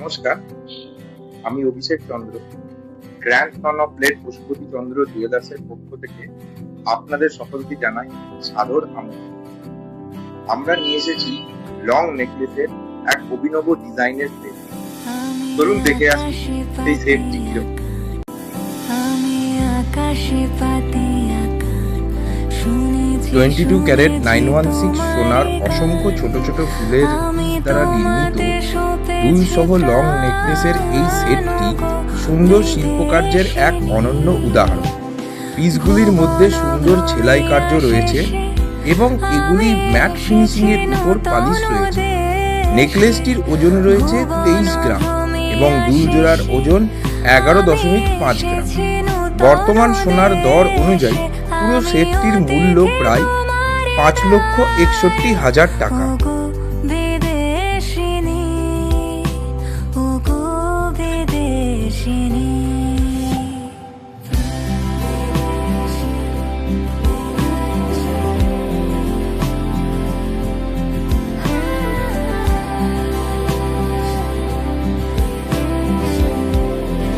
নমস্কার, আমি Abhishek Chandra, grandson of late Pashupati Chandra জুয়েলার্সের পক্ষ থেকে আপনাদের সকলকে জানাই সাদর আমন্ত্রণ। আমরা নিয়ে এসেছি লং নেকলেসের এক অভিনব ডিজাইনের সেট। চলুন দেখে আসি সেই সেটটি কিরকম। 22 ক্যারেট 916 সোনার অসংখ্য ছোট ছোট ফুলের দ্বারা নির্মিত দুই সহ লং নেকলেসের এই সেটটি সুন্দর শিল্পকার্যের এক অনন্য উদাহরণ। পিসগুলির মধ্যে সুন্দর সেলাই কার্য রয়েছে এবং এগুলি ম্যাট ফিনিশিং এর উপর পালিশ রয়েছে। নেকলেসটির ওজন রয়েছে 23 গ্রাম এবং দুই জোড়ার ওজন 11.5 গ্রাম। বর্তমান সোনার দর অনুযায়ী পুরো সেটটির মূল্য প্রায় 5,61,000 টাকা।